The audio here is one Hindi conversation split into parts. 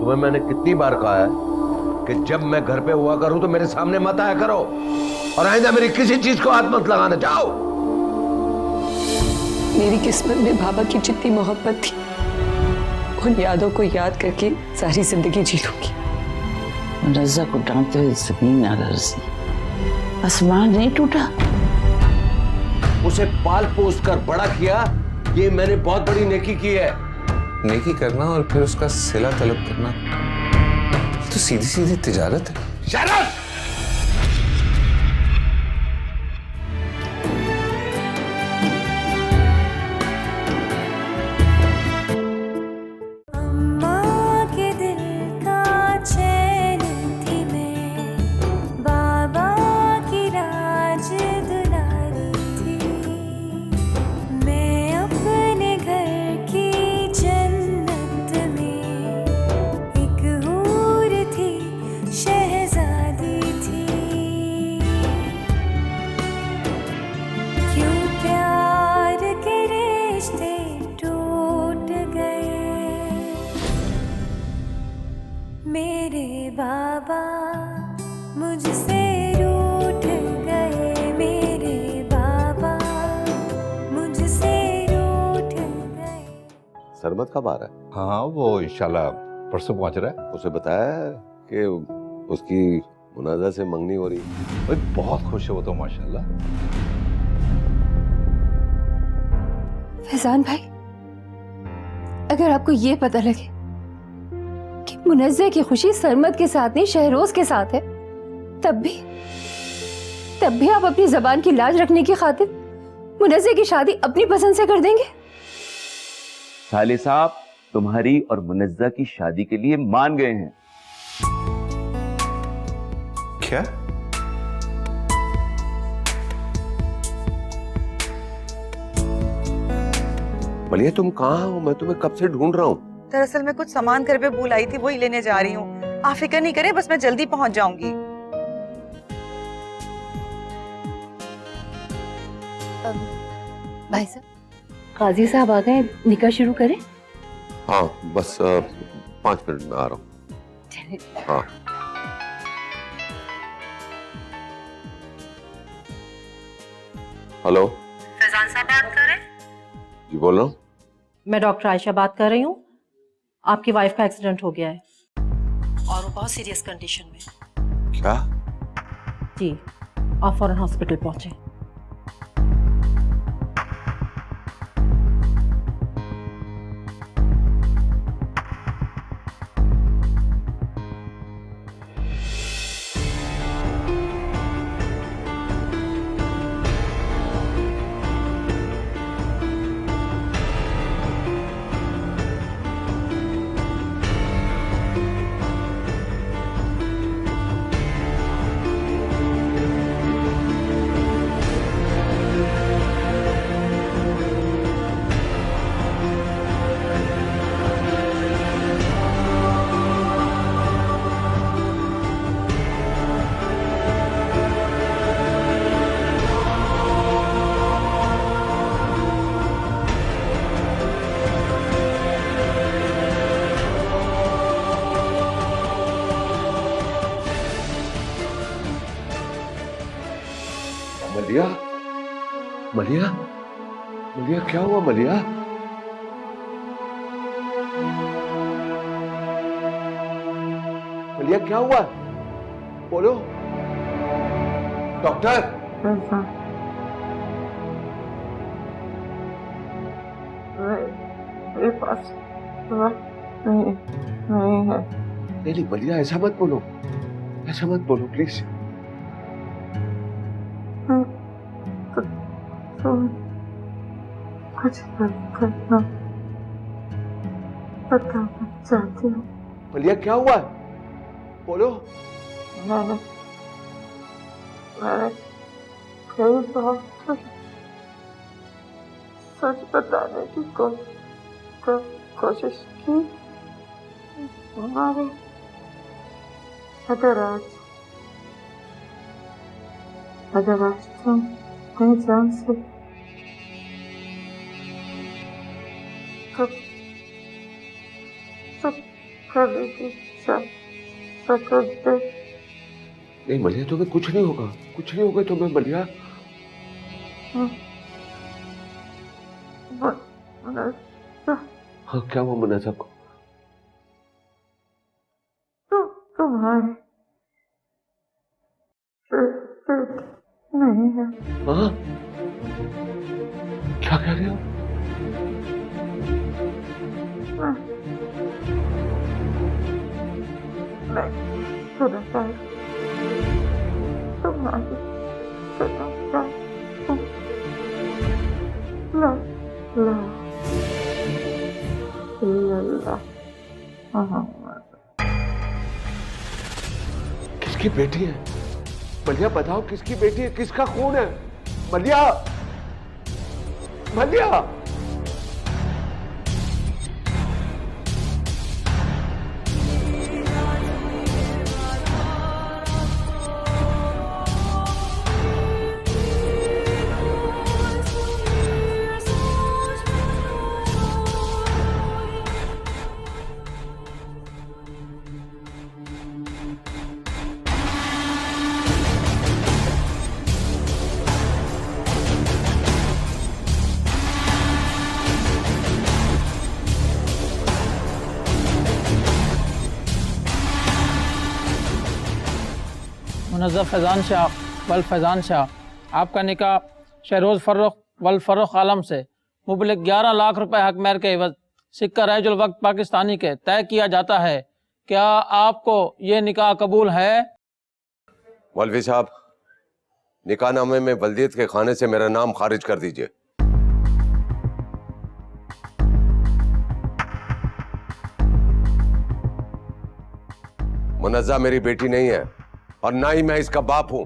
तुम्हें मैंने कितनी बार कहा है कि जब मैं घर पे हुआ करूं तो मेरे सामने मत आया करो और आइंदा मेरी किसी चीज को हाथ मत लगाना। जाओ। मेरी किस्मत में बाबा की जितनी मोहब्बत थी उन यादों को याद करके सारी जिंदगी जी लूंगी। रज़ा को डांटते हुए जमीन न लरज़ी, आसमान नहीं टूटा। उसे पाल पोस कर बड़ा किया, ये मैंने बहुत बड़ी नेकी की है। नेकी करना और फिर उसका सिला तलब करना तो सीधी सीधी तिजारत है। शरद! मेरे बाबा मुझसे रूठ गए, मेरे बाबा मुझसे रूठ गए। सरमत कब आ रहा है? हाँ, वो इंशाल्लाह परसों पहुंच रहा है। उसे बताया कि उसकी मुनाजा से मंगनी हो रही है। भाई बहुत खुश है वो तो माशाल्लाह। फैजान भाई, अगर आपको ये पता लगे कि मुनज़्ज़े की खुशी सरमद के साथ नहीं शहरोज के साथ है, तब भी आप अपनी जबान की लाज रखने की खातिर मुनज़्ज़े की शादी अपनी पसंद से कर देंगे? साले साहब तुम्हारी और मुनज़्ज़ा की शादी के लिए मान गए हैं। क्या? मलिया तुम कहाँ हो? मैं तुम्हें कब से ढूंढ रहा हूँ। दरअसल मैं कुछ सामान घर पे भूल आई थी, वही लेने जा रही हूँ। आप फिक्र नहीं करें, बस मैं जल्दी पहुंच जाऊंगी। भाई साहब, काजी साहब आ गए, निकाह शुरू करें? हाँ बस 5 मिनट में आ रहा हूँ। हाँ हेलो, फैजान साहब बात कर रहे हैं? जी बोल रहा हूँ। मैं डॉक्टर आयशा बात कर रही हूँ। आपकी वाइफ का एक्सीडेंट हो गया है और वो बहुत सीरियस कंडीशन में। क्या? जी, आप फौरन हॉस्पिटल पहुंचे। मलिया, मलिया, मलिया क्या हुआ मलिया? मलिया क्या हुआ? बोलो डॉक्टर। मेरे पास नहीं है। नहीं मलिया, ऐसा मत बोलो, ऐसा मत बोलो प्लीज। कुछ करना बताना चाहती हूँ। मलिया क्या हुआ? बोलो। मैंने कई बार सच बताने की कोशिश की, मगर अगर आज तुम नहीं जान सकते नहीं मलिया, तुम्हें कुछ नहीं होगा, कुछ नहीं होगा तुम्हें मलिया। हाँ क्या हुआ मुनाजा को? तुम्हारे नहीं है। हाँ क्या कह रहे हो? किसकी बेटी है मलिया? बताओ किसकी बेटी है, किसका खून है मलिया? मलिया मुनज़्ज़र फैज़ान शाह वल फैज़ान शाह, आपका निकाह शहरोज़ फ़र्रुख वल फ़र्रुख आलम से मुबलिग 11 लाख रुपए हक महर के एवज सिक्का रैजुल वक्त पाकिस्तानी के तय किया जाता है। क्या आपको ये निकाह कबूल है? मौलवी साहब, निकाहनामे में वल्दियत के खाने से मेरा नाम खारिज कर दीजिए। मुनज़्ज़ा मेरी बेटी नहीं है और ना ही मैं इसका बाप हूं।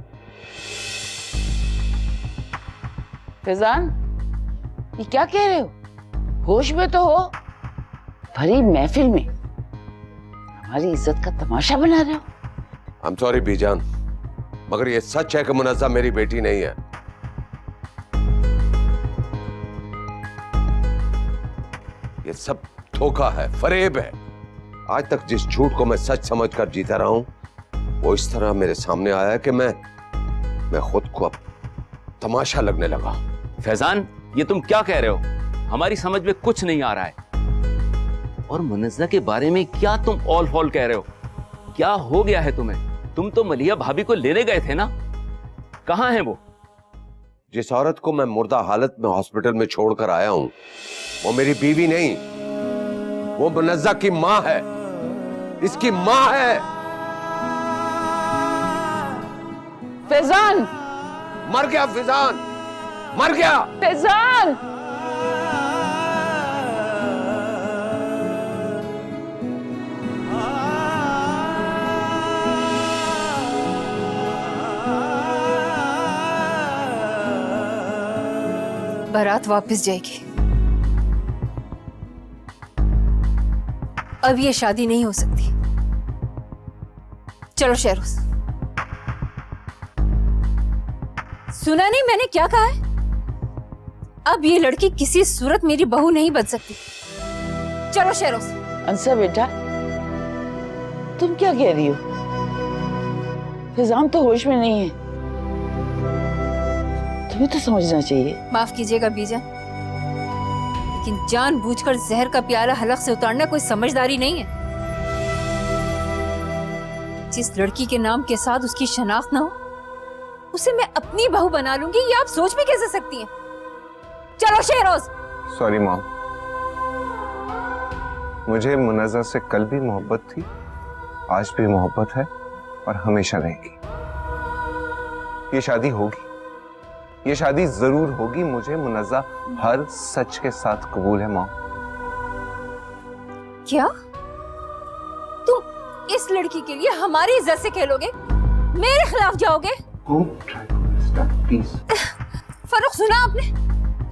फैजान, ये क्या कह रहे हो? होश में तो हो। भरी महफिल में हमारी इज्जत का तमाशा बना रहे हो। I'm sorry बीजान, मगर ये सच है कि मुनज़्ज़ा मेरी बेटी नहीं है। ये सब धोखा है, फरेब है। आज तक जिस झूठ को मैं सच समझकर जीता रहा हूं, वो इस तरह मेरे सामने आया कि मैं खुद को अब तमाशा लगने लगा। फैजान, ये तुम क्या कह रहे हो? हमारी समझ में कुछ नहीं आ रहा है। और मुनज़्ज़ा के बारे में क्या तुम ऑल फॉल कह रहे हो? क्या हो गया है तुम्हें? तुम तो मलिया भाभी को लेने गए थे ना, कहां है वो? जिस औरत को मैं मुर्दा हालत में हॉस्पिटल में छोड़कर आया हूं, वो मेरी बीवी नहीं, वो मुनज़्ज़ा की मां है, इसकी मां है। फैजान! मर गया फैजान, मर गया फैजान! बारात वापस जाएगी। अब ये शादी नहीं हो सकती। चलो शहरोज। सुना नहीं मैंने क्या कहा है? अब ये लड़की किसी सूरत मेरी बहू नहीं बन सकती। चलो शहरोज। अंसा बेटा, तुम क्या कह रही हो? फैजान तो होश में नहीं है, तुम्हें तो समझना चाहिए। माफ कीजिएगा बीजान, लेकिन जानबूझकर जहर का प्याला हलक से उतारना कोई समझदारी नहीं है। जिस लड़की के नाम के साथ उसकी शनाख्त ना हो, उसे मैं अपनी बहू बना लूंगी, ये आप सोच भी कैसे सकती हैं? चलो शहरोज। सॉरी मॉम, मुझे मुनज़्ज़ा से कल भी मोहब्बत थी, आज भी मोहब्बत है और हमेशा रहेगी। ये शादी होगी, ये शादी जरूर होगी। मुझे मुनज़्ज़ा हर सच के साथ कबूल है मॉम। क्या तुम इस लड़की के लिए हमारी इज्जत से खेलोगे, मेरे खिलाफ जाओगे? फर्रुख, सुना आपने?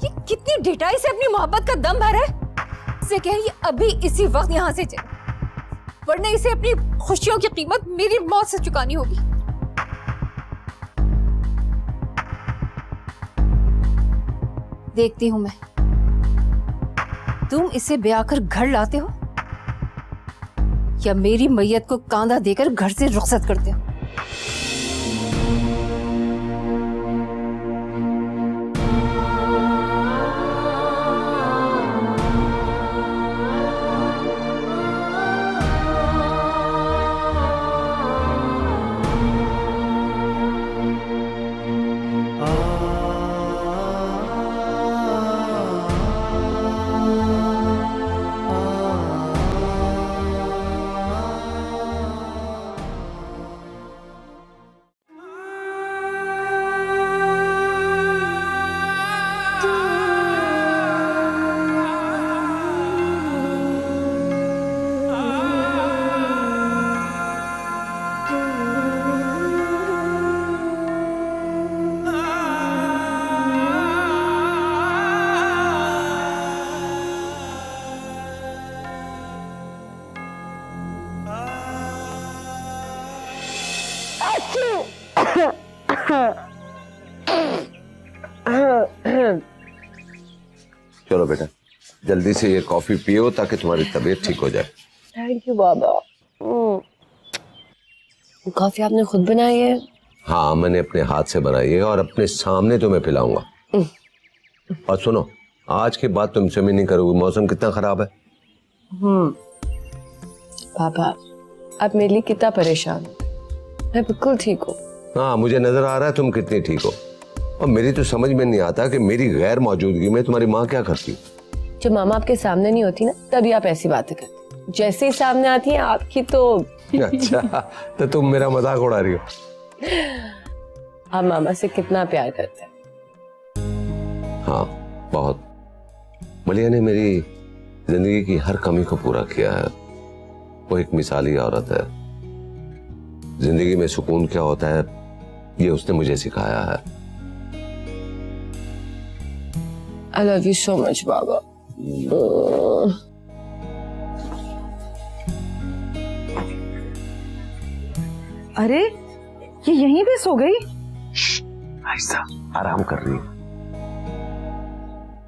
ये कितनी ढिठाई से अपनी मोहब्बत का दम भरा है। इसे कहिए अभी इसी वक्त यहाँ से चले, वरना इसे अपनी खुशियों की कीमत मेरी मौत से चुकानी होगी। देखती हूं मैं, तुम इसे ब्याह कर घर लाते हो या मेरी मैयत को कांधा देकर घर से रुखसत कर दे। चलो बेटा, जल्दी से ये कॉफी पियो ताकि तुम्हारी तबीयत ठीक हो जाए। Thank you Baba. कॉफी आपने खुद बनाई है? हाँ, मैंने अपने हाथ से बनाई है और अपने सामने तुम्हें पिलाऊंगा। और सुनो, आज के बाद तुमसे भी नहीं करोगे। मौसम कितना खराब है। पापा, आप मेरे लिए कितना परेशान हो। मैं बिल्कुल ठीक हूँ। हाँ, मुझे नजर आ रहा है तुम कितनी ठीक हो। और मेरी तो समझ में नहीं आता कि मेरी गैर मौजूदगी में तुम्हारी माँ क्या करती। जब मामा आपके सामने नहीं होती ना, तभी आप ऐसी बातें करते। जैसे ही सामने आती हैं आपकी तो अच्छा, तो तुम मेरा मजाक उड़ा रही हो। आप मामा से कितना प्यार करते हैं। हाँ, बहुत। मलिया ने मेरी जिंदगी की हर कमी को पूरा किया है। वो एक मिसाली औरत है। जिंदगी में सुकून क्या होता है ये उसने मुझे सिखाया है। I love you so much, बाबा। अरे ये यहीं पे सो गई? आहिस्ता, आराम कर रही है।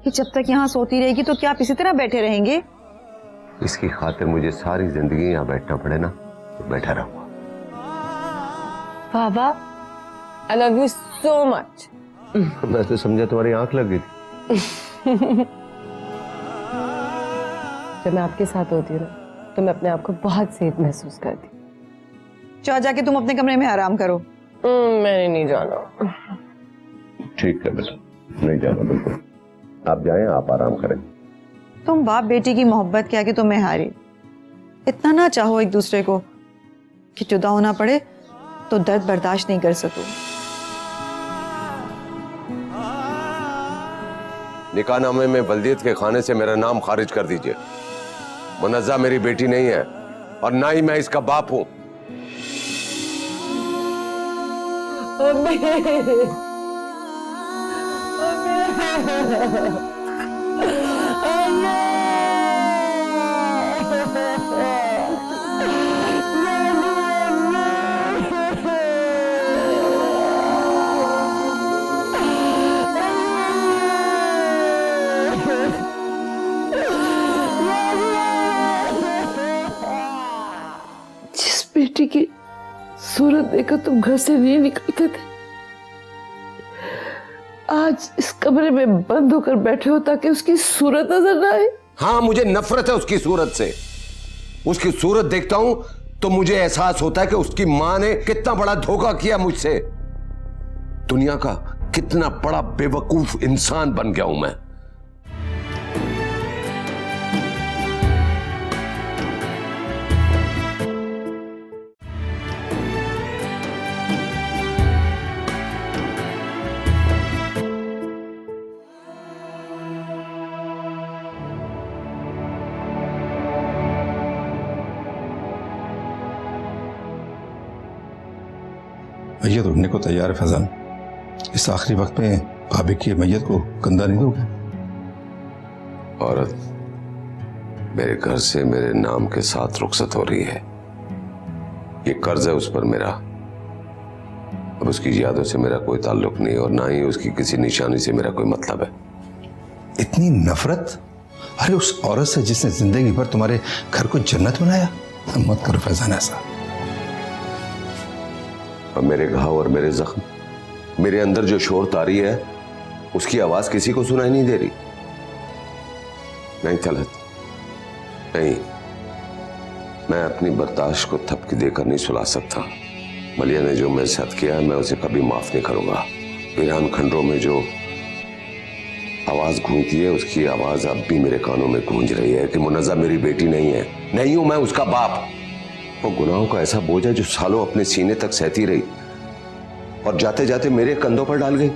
ये जब तक यहाँ सोती रहेगी तो क्या आप इसी तरह बैठे रहेंगे? इसकी खातिर मुझे सारी जिंदगी यहाँ बैठना पड़े ना, तो बैठा रहूंगा। बाबा, I love you so much। मैं तो समझा तुम्हारी आंख लग गई थी। जब मैं आपके साथ होती हूँ ना, तो मैं अपने आप को बहुत सेफ महसूस करती हूँ। जाओ, जाके तुम अपने कमरे में आराम करो। मैंने नहीं जाना। ठीक है बेटा, नहीं जाना बिल्कुल। आप जाएं, आप आराम करें। तुम बाप बेटी की मोहब्बत के आगे तो मैं हारी। इतना ना चाहो एक दूसरे को कि जुदा होना पड़े तो दर्द बर्दाश्त नहीं कर सको। निकाहनामे में बल्दियत के खाने से मेरा नाम खारिज कर दीजिए। मुनज़्ज़ा मेरी बेटी नहीं है और ना ही मैं इसका बाप हूं। बेटी की सूरत देखकर तुम घर से नहीं निकलते थे, आज इस कमरे में बंद होकर बैठे हो ताकि उसकी सूरत नजर ना आए। हाँ, मुझे नफरत है उसकी सूरत से। उसकी सूरत देखता हूं तो मुझे एहसास होता है कि उसकी मां ने कितना बड़ा धोखा किया मुझसे। दुनिया का कितना बड़ा बेवकूफ इंसान बन गया हूं मैं। मैयत उठने को तैयार है फैजान। इस आखिरी वक्त में भाभी की मैयत को कंधा नहीं दोगे? औरत मेरे घर से मेरे नाम के साथ रुखसत हो रही है। ये कर्ज है उस पर मेरा। अब उसकी यादों से मेरा कोई ताल्लुक नहीं और ना ही उसकी किसी निशानी से मेरा कोई मतलब है। इतनी नफरत? अरे उस औरत से जिसने जिंदगी भर तुम्हारे घर को जन्नत बनाया। मत करो फैजान ऐसा। और मेरे घाव और मेरे जख्म, मेरे अंदर जो शोर तारी है उसकी आवाज किसी को सुनाई नहीं दे रही। नहीं तलत, नहीं, मैं अपनी बर्दाश्त को थपकी देकर नहीं सुला सकता। मलिया ने जो मेरे साथ किया है मैं उसे कभी माफ नहीं करूंगा। वीरान खंडरों में जो आवाज गूंजती है उसकी आवाज अब भी मेरे कानों में गूंज रही है कि मुनज़्ज़ा मेरी बेटी नहीं है, नहीं हूं मैं उसका बाप। वो गुनाहों का ऐसा बोझ है जो सालों अपने सीने तक सहती रही और जाते जाते मेरे कंधों पर डाल गई।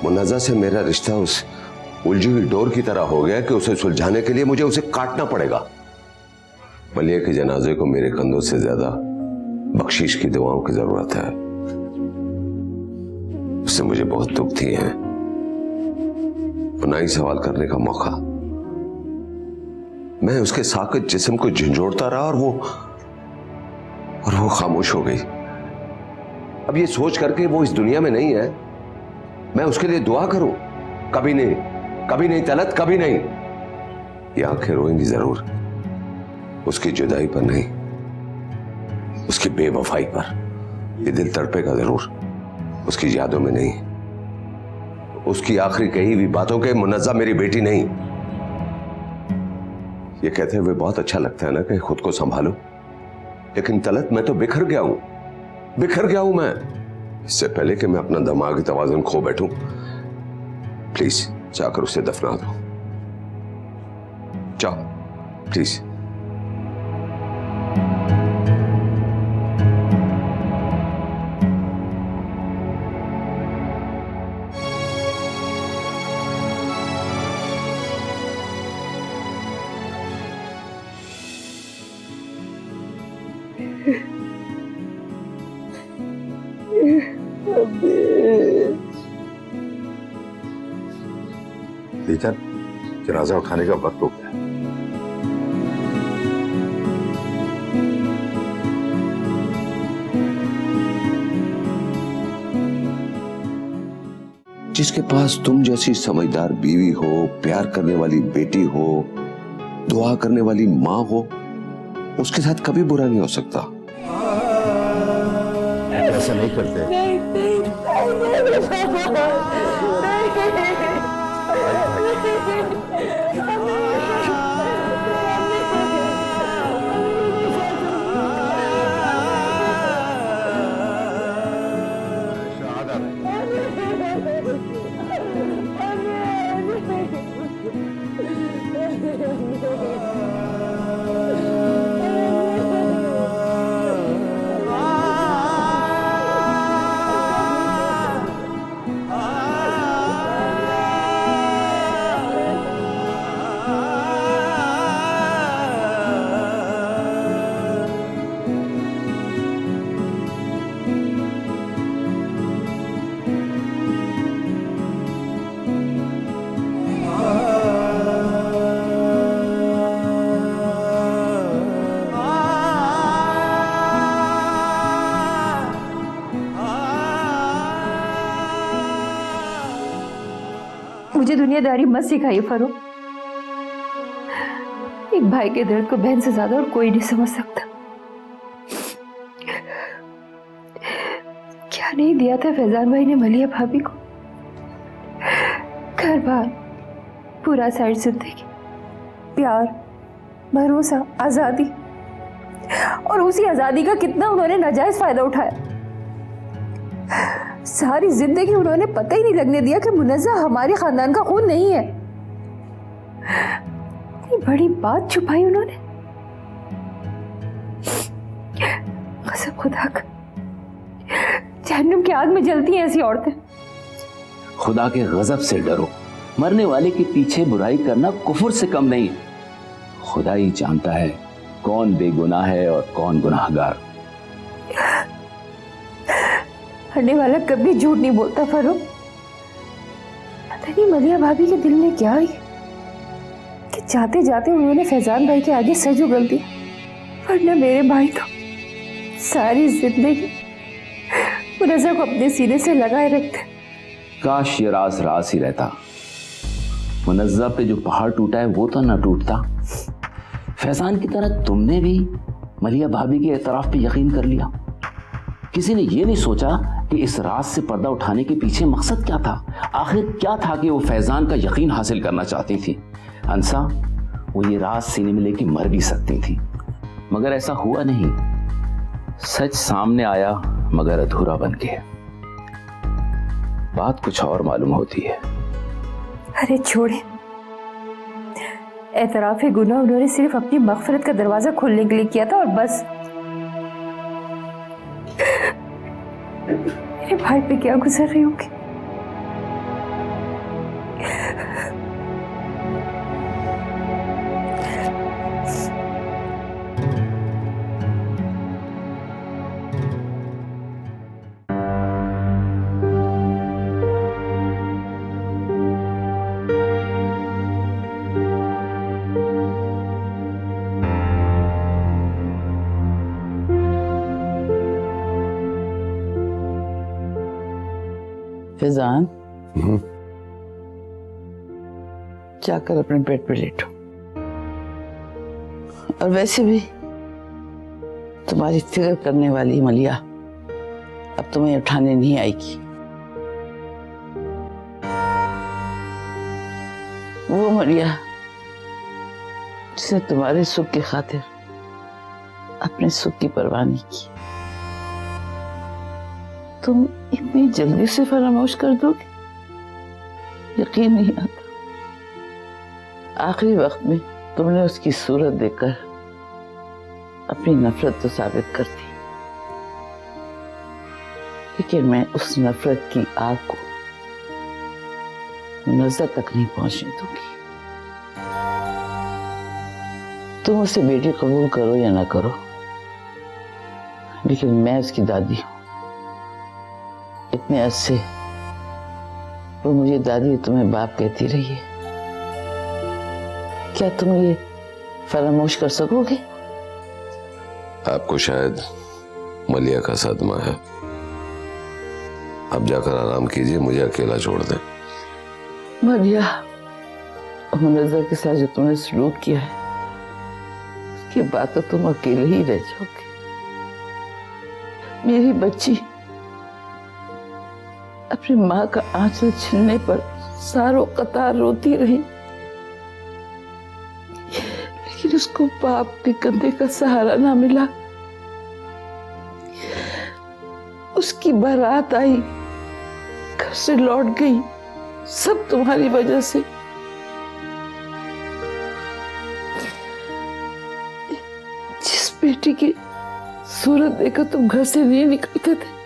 मुनज़्ज़ा से मेरा रिश्ता उस उलझी हुई डोर की तरह हो गया कि उसे सुलझाने के लिए मुझे उसे काटना पड़ेगा। मलिया के जनाजे को मेरे कंधों से ज्यादा बख्शीश की दुआओं की जरूरत है। उससे मुझे बहुत दुख थी है, ना ही सवाल करने का मौका। मैं उसके साकित जिस्म को झंझोड़ता रहा और वो खामोश हो गई। अब ये सोच करके वो इस दुनिया में नहीं है, मैं उसके लिए दुआ करूं? कभी नहीं, कभी नहीं तलत, कभी नहीं। ये आंखें रोएंगी जरूर, उसकी जुदाई पर नहीं, उसकी बेवफाई पर। ये दिल तड़पेगा जरूर, उसकी यादों में नहीं, उसकी आखिरी कही हुई बातों के मुनज़्ज़ा मेरी बेटी नहीं। ये कहते हुए बहुत अच्छा लगता है ना कि खुद को संभालो, लेकिन तलत मैं तो बिखर गया हूं मैं। इससे पहले कि मैं अपना दिमागी तवाज़ुन खो बैठूं, प्लीज जाकर उसे दफना दो। जाओ प्लीज। टीचर, जनाजा उठाने का वक्त हो गया। जिसके पास तुम जैसी समझदार बीवी हो, प्यार करने वाली बेटी हो, दुआ करने वाली माँ हो, उसके साथ कभी बुरा नहीं हो सकता। ऐसा नहीं करते। मुझे दुनियादारी मत सिखाइए फरूक। एक भाई के दर्द को बहन से ज्यादा और कोई नहीं समझ सकता। क्या नहीं दिया था फैजान भाई ने मलिया भाभी को? घर बार, पूरा सारी जिंदगी, प्यार, भरोसा, आजादी। और उसी आजादी का कितना उन्होंने नाजायज फायदा उठाया। सारी जिंदगी उन्होंने पता ही नहीं लगने दिया कि मुनज़्ज़ा हमारे खानदान का खून नहीं है। इतनी बड़ी बात छुपाई उन्होंने। कसम खुदा का, जहन्नुम की आग में जलती हैं ऐसी औरतें। खुदा के गजब से डरो। मरने वाले के पीछे बुराई करना कुफ्र से कम नहीं। खुदा ही जानता है कौन बेगुनाह है और कौन गुनाहगार। मरने वाला कभी झूठ नहीं बोलता फरूक। पता नहीं मलिया भाभी के दिल में क्या है कि जाते जाते उन्होंने फैजान भाई के आगे सज उगल दिया, वरना मेरे भाई तो सारी जिंदगी मुनज़्ज़ा को अपने सीने से लगाए रखते। काश ये राज ही रहता। मुनज़्ज़ा पे जो पहाड़ टूटा है वो तो ना टूटता, फैजान की तरह तुमने भी मलिया भाभी के एतराफ पे यकीन कर लिया। किसी ने ये नहीं सोचा कि इस राज से पर्दा उठाने के पीछे मकसद क्या था, आखिर क्या था कि वो फैजान का यकीन हासिल करना चाहती थी। हंसा, वो ये राज सीने में लेके मर भी सकती थी, मगर ऐसा हुआ नहीं। सच सामने आया मगर अधूरा बन के। बात कुछ और मालूम होती है। अरे छोड़े, एतराफ़ गुनाह उन्होंने सिर्फ अपनी मग़फ़िरत का दरवाजा खोलने के लिए किया था और बस। मेरे भाई पे क्या गुजर रही होगी। फैजान, जाकर अपने बेड पे लेटो। और वैसे भी तुम्हारी फिक्र करने वाली मलिया अब तुम्हें उठाने नहीं आएगी। वो मलिया जिसने तुम्हारे सुख की खातिर अपने सुख की परवाह नहीं की, तुम इतनी जल्दी से फरामोश कर दोगे? यकीन नहीं आता। आखिरी वक्त में तुमने उसकी सूरत देखकर अपनी नफरत तो साबित कर दी, लेकिन मैं उस नफरत की आग को नजर तक नहीं पहुंचने दूंगी। तुम उसे बेटी कबूल करो या ना करो, लेकिन मैं उसकी दादी हूं। इतने अरसे वो मुझे दादी तुम्हें बाप कहती रही है। क्या तुम ये फरामोश कर सकोगे? आपको शायद मलिया का सदमा है। अब जाकर आराम कीजिए, मुझे अकेला छोड़ दें। मलिया, मुनज़्ज़र के साथ जो तुमने सलूक किया है, उसके बाद तो तुम अकेले ही रह जाओगे। मेरी बच्ची अपनी माँ का आंचल छीनने पर सारों कतार रोती रही, लेकिन उसको बाप के कंधे का सहारा ना मिला। उसकी बारात आई, घर से लौट गई, सब तुम्हारी वजह से। जिस बेटी की सूरत देखकर तुम घर से नहीं निकलते थे,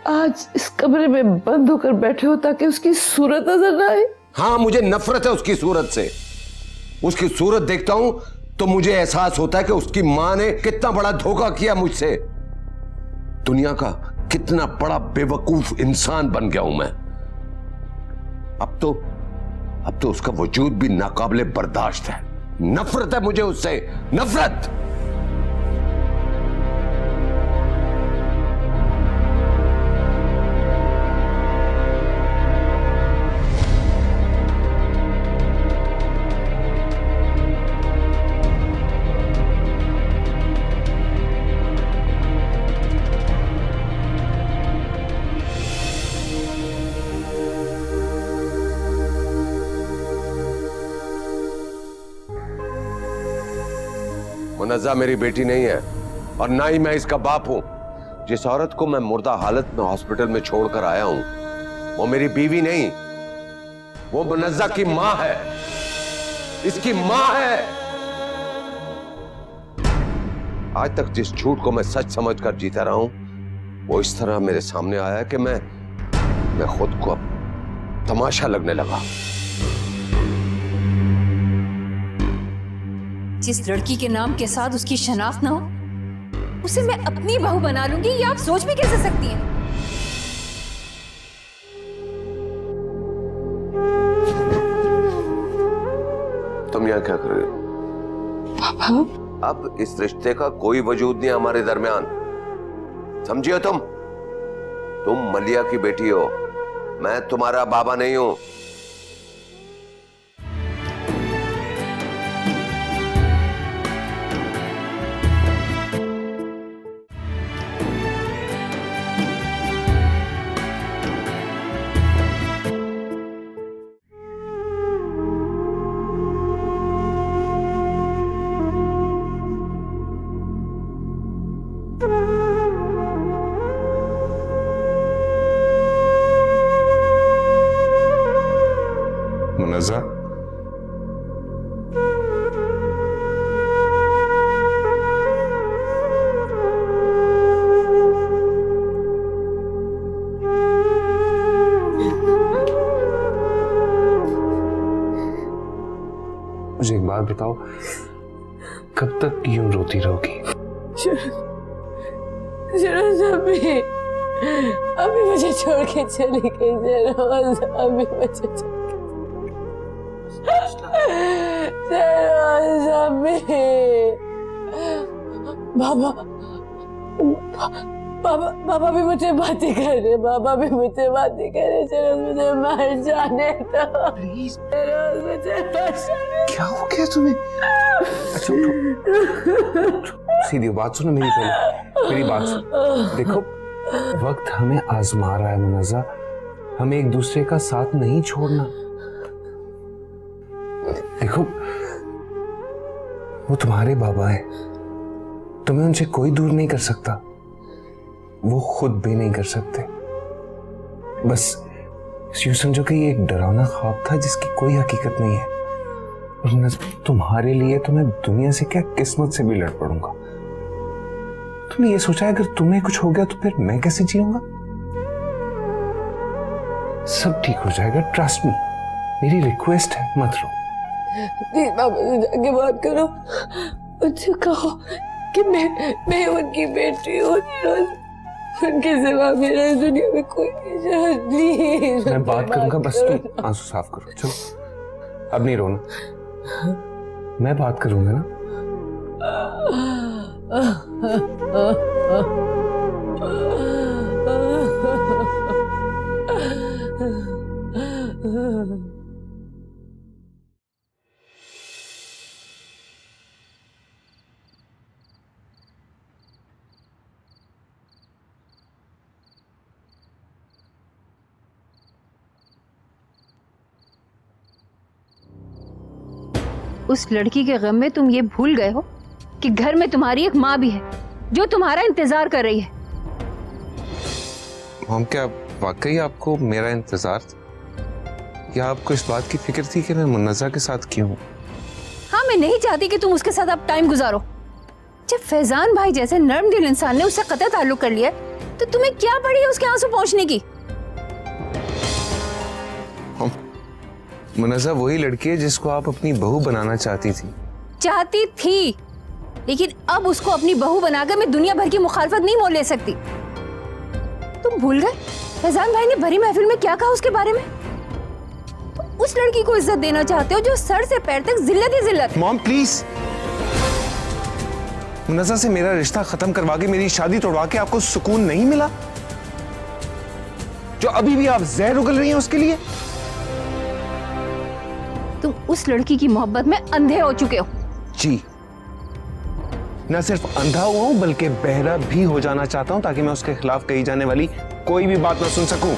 आज इस कमरे में बंद होकर बैठे हो ताकि उसकी सूरत नजर ना आए। हाँ, मुझे नफरत है उसकी सूरत से। उसकी सूरत देखता हूं तो मुझे एहसास होता है कि उसकी मां ने कितना बड़ा धोखा किया मुझसे। दुनिया का कितना बड़ा बेवकूफ इंसान बन गया हूं मैं। अब तो उसका वजूद भी नाकाबिले बर्दाश्त है। नफरत है मुझे उससे, नफरत। मुनज़्ज़ा मेरी बेटी नहीं है और ना ही मैं इसका बाप हूं। जिस औरत को मैं मुर्दा हालत में हॉस्पिटल में छोड़कर आया हूं, वो मेरी बीवी नहीं, वो मुनज़्ज़ा की मां है, इसकी मां है। आज तक जिस झूठ को मैं सच समझकर जीता रहा हूं, वो इस तरह मेरे सामने आया कि मैं खुद को अब तमाशा लगने लगा। जिस लड़की के नाम के साथ उसकी शनाख्त ना हो, उसे मैं अपनी बहू बना लूंगी, ये आप सोच भी कैसे सकती हैं? तुम यहाँ क्या कर रहे हो? पापा, अब इस रिश्ते का कोई वजूद नहीं हमारे दरमियान, समझिए? तुम मलिया की बेटी हो, मैं तुम्हारा बाबा नहीं हूं। मुझे एक बात बताओ, कब तक यूं रोती रहोगी? अभी मुझे छोड़ के चली गई शहरोज, अभी मुझे शहरोज, अभी बाबा भी मुझे बातें कर रहे, बाबा भी मुझे बातें कर रहे। शहरोज मुझे मर जाने दो प्लीज, शहरोज मुझे मर जाने। क्या हो गया तुम्हें? अच्छा सीधी बात सुनो मेरी, पहले मेरी बात सुनो। देखो वक्त हमें आजमा रहा है मुनज़्ज़ा, हमें एक दूसरे का साथ नहीं छोड़ना। देखो वो तुम्हारे बाबा हैं, तुम्हें उनसे कोई दूर नहीं कर सकता, वो खुद भी नहीं कर सकते। बस यूं समझो कि ये एक डरावना ख्वाब था जिसकी कोई हकीकत नहीं है। और तुम्हारे लिए तो मैं दुनिया से क्या किस्मत से भी लड़ पड़ूंगा। तुमने ये सोचा है अगर तुम्हें कुछ हो गया तो फिर मैं कैसे जीऊंगा? सब ठीक हो जाएगा, ट्रस्ट मी, मेरी रिक्वेस्ट है, मत रो। प्लीज बाबा से जाके बात करो, उनसे कहो कि मैं उनकी बेटी हूँ, उनके सिवा मेरा इस दुनिया में कोई नहीं। प्लीज मैं बात करूंगा, बस तुम आंसू साफ करो। चलो अब नहीं रोना, मैं बात करूंगा ना। उस लड़की के गम में तुम ये भूल गए हो कि घर में तुम्हारी एक माँ भी है जो तुम्हारा इंतजार कर रही है। मॉम क्या वाकई आपको मेरा इंतजार था, या आपको इस बात की फिक्र थी कि मैं मुन्नज़्ज़ा के साथ क्यों हूँ? हाँ, मैं नहीं चाहती कि तुम उसके साथ अब टाइम गुजारो। जब फैजान भाई जैसे नर्म दिल इंसान ने उससे कतई ताल्लुक कर लिया तो तुम्हें क्या पड़ी है उसके आंसू पहुंचने की? मुन्नज़्ज़ा वही लड़की है जिसको आप अपनी बहू बनाना चाहती थी, लेकिन अब उसको अपनी बहू बनाकर मैं दुनिया भर की मुखालफत नहीं मोल ले सकती। तुम भूल गए फैजान भाई ने भरी महफिल में क्या कहा उसके बारे में? तो उस लड़की को इज्जत देना चाहते हो जो सर से पैर तक जिल्लत ही जिल्लत। मॉम प्लीज, मुन्नज़्ज़ा से मेरा रिश्ता खत्म करवा के मेरी शादी तोड़वा के आपको सुकून नहीं मिला जो अभी भी आप जहर उगल रही हैं उसके लिए? तुम उस लड़की की मोहब्बत में अंधे हो चुके हो। जी, न सिर्फ अंधा हुआ हूं बल्कि बहरा भी हो जाना चाहता हूं ताकि मैं उसके खिलाफ कही जाने वाली कोई भी बात ना सुन सकूं।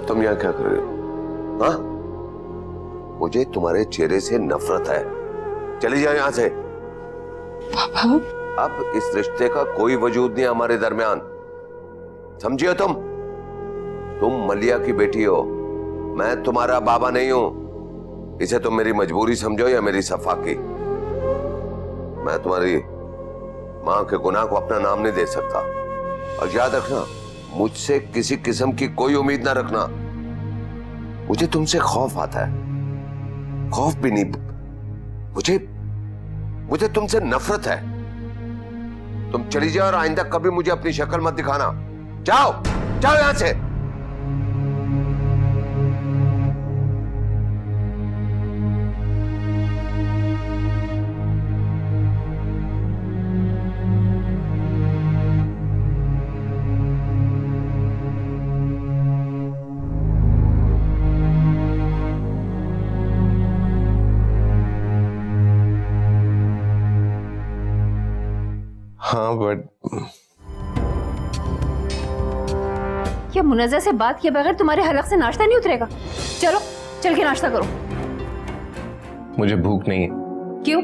तुम यहाँ क्या कर रहे हो? हाँ, मुझे तुम्हारे चेहरे से नफरत है, चली जाओ यहाँ से। पापा, अब इस रिश्ते का कोई वजूद नहीं हमारे दरमियान, समझियो? तुम मलिया की बेटी हो, मैं तुम्हारा बाबा नहीं हूं। इसे तुम मेरी मजबूरी समझो या मेरी सफा की। मैं तुम्हारी मां के गुनाह को अपना नाम नहीं दे सकता। और याद रखना, मुझसे किसी किस्म की कोई उम्मीद ना रखना। मुझे तुमसे खौफ आता है, खौफ भी नहीं, मुझे तुमसे नफरत है। तुम चली जाओ और आइंदा कभी मुझे अपनी शक्ल मत दिखाना। जाओ जाओ यहां से। हाँ बट क्या मुनज़्ज़ा से बात किए बगैर तुम्हारे हलक से नाश्ता नहीं उतरेगा? चलो चल के नाश्ता करो। मुझे भूख नहीं है। क्यों?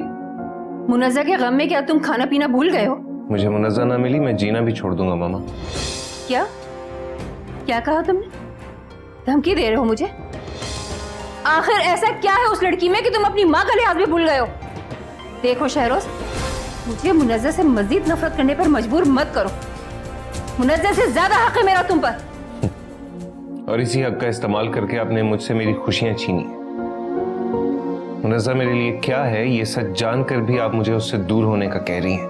मुनज़्ज़ा के गम में क्या तुम खाना पीना भूल गए हो? मुझे मुनज़्ज़ा ना मिली, मैं जीना भी छोड़ दूंगा मामा। क्या क्या कहा तुमने? धमकी दे रहे हो मुझे? आखिर ऐसा क्या है उस लड़की में कि तुम अपनी माँ का लिहाज भी भूल गए हो? देखो शहरोज, मुझे मुनज़्ज़ा से मजीद नफरत करने पर मजबूर मत करो। मुनज़्ज़ा से ज्यादा हक है मेरा तुम पर। और इसी हक का इस्तेमाल करके आपने मुझसे मेरी खुशियां छीनी है। मुनज़्ज़ा मेरे लिए क्या है ये सच जानकर भी आप मुझे उससे दूर होने का कह रही हैं।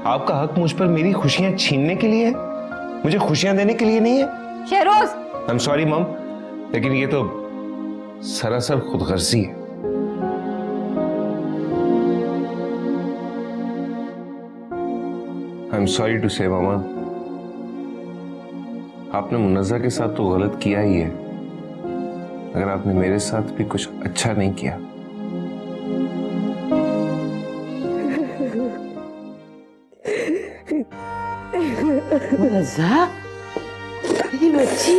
आपका हक मुझ पर मेरी खुशियां छीनने के लिए है, मुझे खुशियां देने के लिए नहीं है। शहरोज, आई एम सॉरी मॉम, लेकिन ये तो सरासर खुदगर्जी है। आई एम सॉरी टू से मामा, आपने मुनज़्ज़ा के साथ तो गलत किया ही है, अगर आपने मेरे साथ भी कुछ अच्छा नहीं किया। मुनज़्ज़ा, मेरी बच्ची,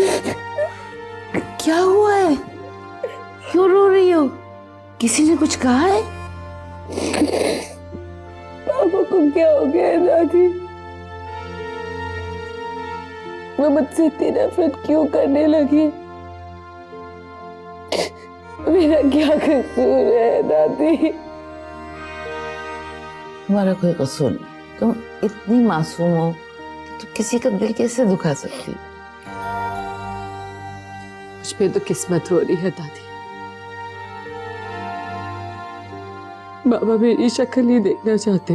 क्या हुआ है? क्यों रो रही हो? किसी ने कुछ कहा है? पापा को क्या हो गया है दादी? वो मुझसे इतनी नफरत क्यों करने लगी? मेरा क्या कसूर है दादी? तुम्हारा कोई कसूर नहीं, तुम इतनी मासूम हो कि तुम किसी का दिल कैसे दुखा सकती हो? मुझ पे तो किस्मत रो रही है दादी। बाबा मेरी शक्ल ही देखना चाहते,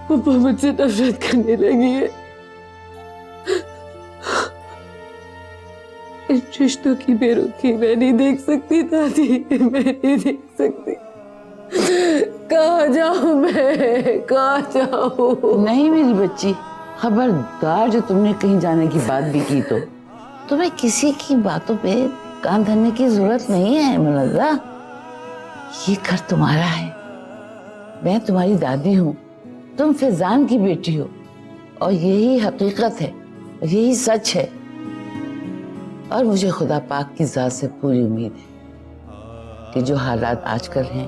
पापा मुझसे नफरत करने लगी है। इन रिश्तों की बेरुखी मैं नहीं देख सकती दादी, मैं नहीं देख सकती। कहाँ जाऊं मैं, कहाँ जाऊं? नहीं मेरी बच्ची, खबरदार जो तुमने कहीं जाने की बात भी की तो तुम्हें किसी की बातों पे कान धरने की जरूरत नहीं है मुनज़्ज़ा। ये घर तुम्हारा है, मैं तुम्हारी दादी हूँ, तुम फैजान की बेटी हो, और यही हकीकत है, यही सच है। और मुझे खुदा पाक की ज़ात से पूरी उम्मीद है कि जो हालात आजकल हैं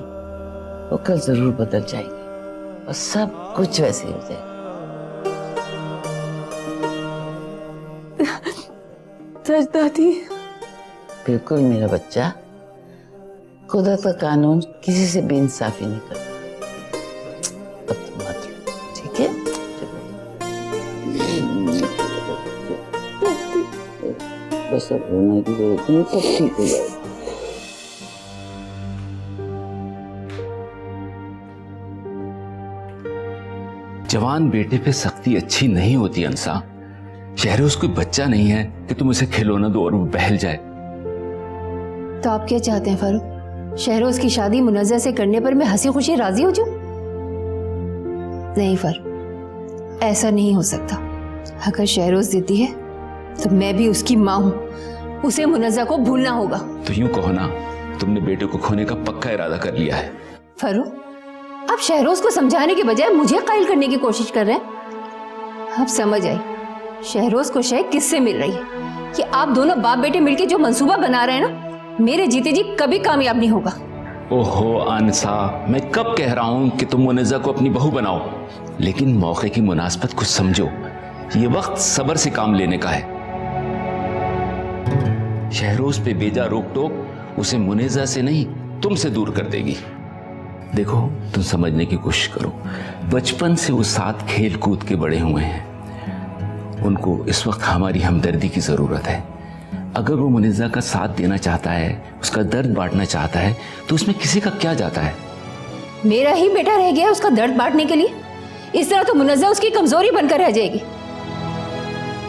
वो कल जरूर बदल जाएंगे और सब कुछ वैसे ही हो जाएगा। सच दादी? बिल्कुल मेरा बच्चा, कुदरत का कानून किसी से बेइंसाफी नहीं करता। अब तुम मत रो, ठीक है? बस अब रोने की जरूरत नहीं, सब ठीक हो जाएगा। जवान बेटे पे सख्ती अच्छी नहीं होती अंसा। शहरोज कोई बच्चा नहीं है कि तुम उसे खिलौना दो और वो बहल जाए। तो आप क्या चाहते हैं फारूक? शहरोज की शादी मुनज़्ज़ा से करने पर मैं हंसी खुशी राजी हो जाऊं? नहीं फारूक, ऐसा नहीं हो सकता। अगर शहरोज जिद्दी है तो मैं भी उसकी माँ हूं, उसे मुनज़्ज़ा को भूलना होगा। तो यूं कहो ना, तुमने बेटे को खोने का पक्का इरादा कर लिया है। फारूक, आप शहरोज को समझाने के बजाय मुझे कायल करने की कोशिश कर रहे हैं। अब समझ आई शहरोज को शय किससे मिल रही है कि आप दोनों बाप बेटे मिलके जो मंसूबा बना रहे हैं ना, मेरे जीते जी कभी कामयाब नहीं होगा। ओहो अनसा, मैं कब कह रहा हूं कि तुम मुनज़्ज़ा को अपनी बहू बनाओ, लेकिन मौके की मुनासबत कुछ समझो। ये वक्त सब्र से काम लेने का है। शहरोज पे बेजा रोक टोक उसे मुनज़्ज़ा से नहीं तुमसे दूर कर देगी। देखो, तुम समझने की कोशिश करो, बचपन से वो साथ खेल कूद के बड़े हुए हैं, उनको इस वक्त हमारी हमदर्दी की जरूरत है। अगर वो मुनज़्ज़ा का साथ देना चाहता है, उसका दर्द बांटना चाहता है, तो उसमें किसी का क्या जाता है? मेरा ही बेटा रह गया उसका दर्द बांटने के लिए। इस तरह तो मुनज़्ज़ा उसकी कमजोरी बनकर रह जाएगी।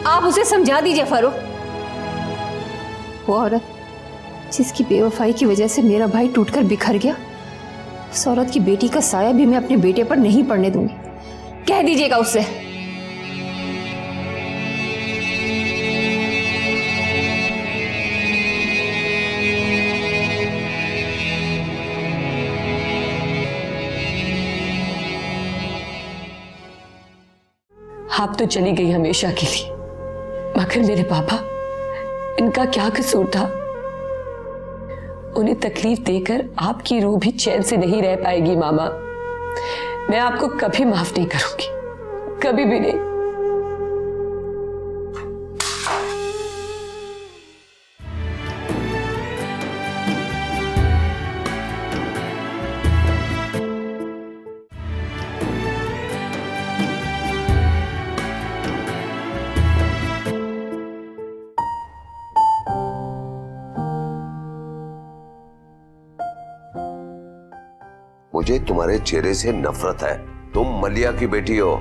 आप उसे समझा दीजिए फारूक। वो औरत जिसकी बेवफाई की वजह से मेरा भाई टूटकर बिखर गया, उस औरत की बेटी का साया भी मैं अपने बेटे पर नहीं पड़ने दूंगी। कह दीजिएगा उससे। आप तो चली गई हमेशा के लिए, मगर मेरे पापा, इनका क्या कसूर था? उन्हें तकलीफ देकर आपकी रूह भी चैन से नहीं रह पाएगी मामा। मैं आपको कभी माफ नहीं करूंगी, कभी भी नहीं। मुझे तुम्हारे चेहरे से नफरत है। तुम मलिया की बेटी हो,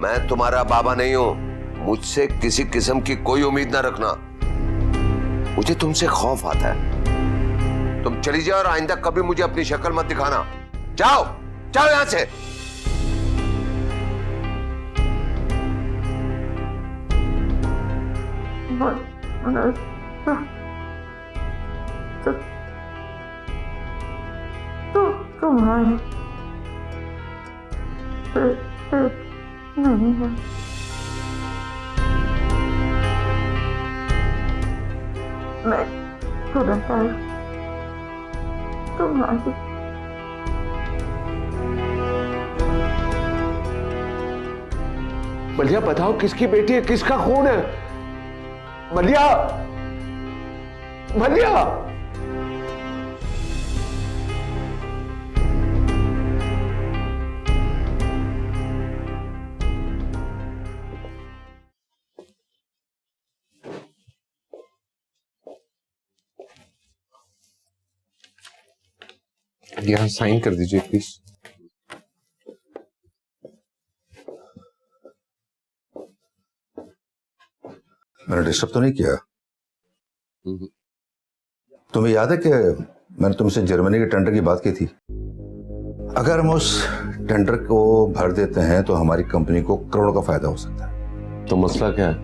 मैं तुम्हारा बाबा नहीं हूं। मुझसे किसी किस्म की कोई उम्मीद ना रखना। मुझे तुमसे खौफ आता है। तुम चली जाओ और आइंदा कभी मुझे अपनी शक्ल मत दिखाना। जाओ जाओ यहां से। मलिया बताओ किसकी बेटी है, किसका खून है? मलिया, मलिया। यहाँ साइन कर दीजिए प्लीज। मैंने डिस्टर्ब तो नहीं किया? तुम्हें याद है कि मैंने तुमसे जर्मनी के टेंडर की बात की थी? अगर हम उस टेंडर को भर देते हैं तो हमारी कंपनी को करोड़ों का फायदा हो सकता है। तो मसला क्या है?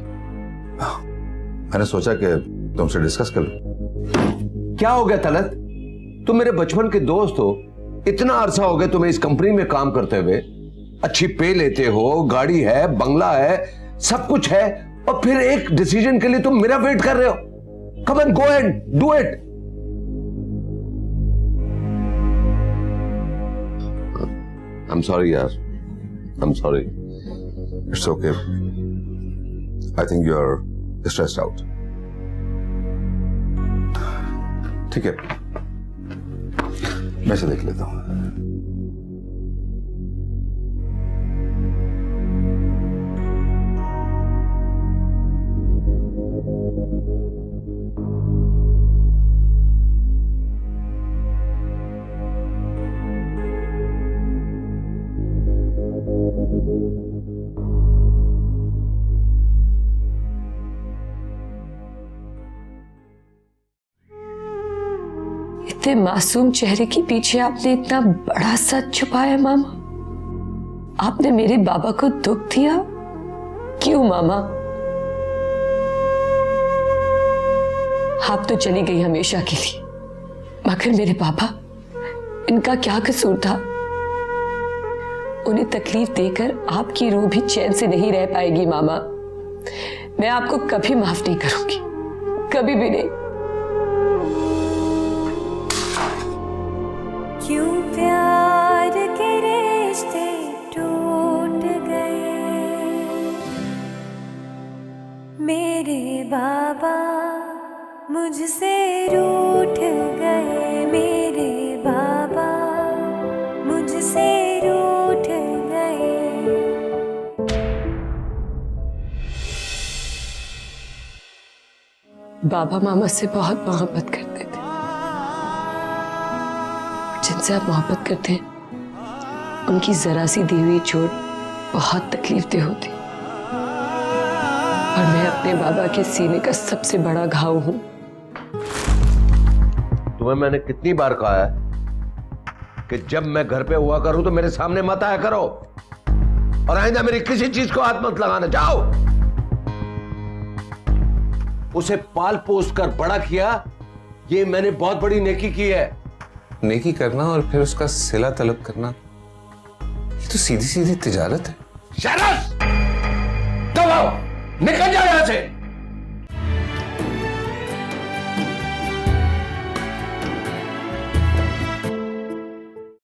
मैंने सोचा कि तुमसे डिस्कस कर लूं। क्या हो गया तलत? तुम मेरे बचपन के दोस्त हो। इतना अरसा हो गया तुम्हें इस कंपनी में काम करते हुए। अच्छी पे लेते हो, गाड़ी है, बंगला है, सब कुछ है, और फिर एक डिसीजन के लिए तुम मेरा वेट कर रहे हो। Come on, go and do it. I am sorry यार, I am sorry. It's okay. I think you are stressed out. ठीक है, मैं इसे देख लेता हूं। इतने मासूम चेहरे के पीछे आपने इतना बड़ा सच छुपाया मामा। आपने मेरे बाबा को दुख दिया, क्यों मामा? आप तो चली गई हमेशा के लिए, मगर मेरे पापा, इनका क्या कसूर था? उन्हें तकलीफ देकर आपकी रूह भी चैन से नहीं रह पाएगी मामा। मैं आपको कभी माफ नहीं करूंगी, कभी भी नहीं। क्यों प्यार के रिश्ते टूट गए मेरे बाबा, मुझसे रूठ गए मेरे बाबा, मुझसे रूठ गए। बाबा मामा से बहुत मोहब्बत करते थे। जिनसे आप मोहब्बत करते हैं उनकी जरा सी दी हुई चोट बहुत तकलीफदेह होती, और मैं अपने बाबा के सीने का सबसे बड़ा घाव हूं। तुम्हें मैंने कितनी बार कहा है कि जब मैं घर पे हुआ करूं तो मेरे सामने मत आया करो, और आइंदा मेरी किसी चीज को हाथ मत लगाना। जाओ। उसे पाल पोस कर बड़ा किया, ये मैंने बहुत बड़ी नेकी की है। नेकी करना और फिर उसका सिला तलब करना, ये तो सीधी सीधी तिजारत है। शरस! निकल जाओ यहां से।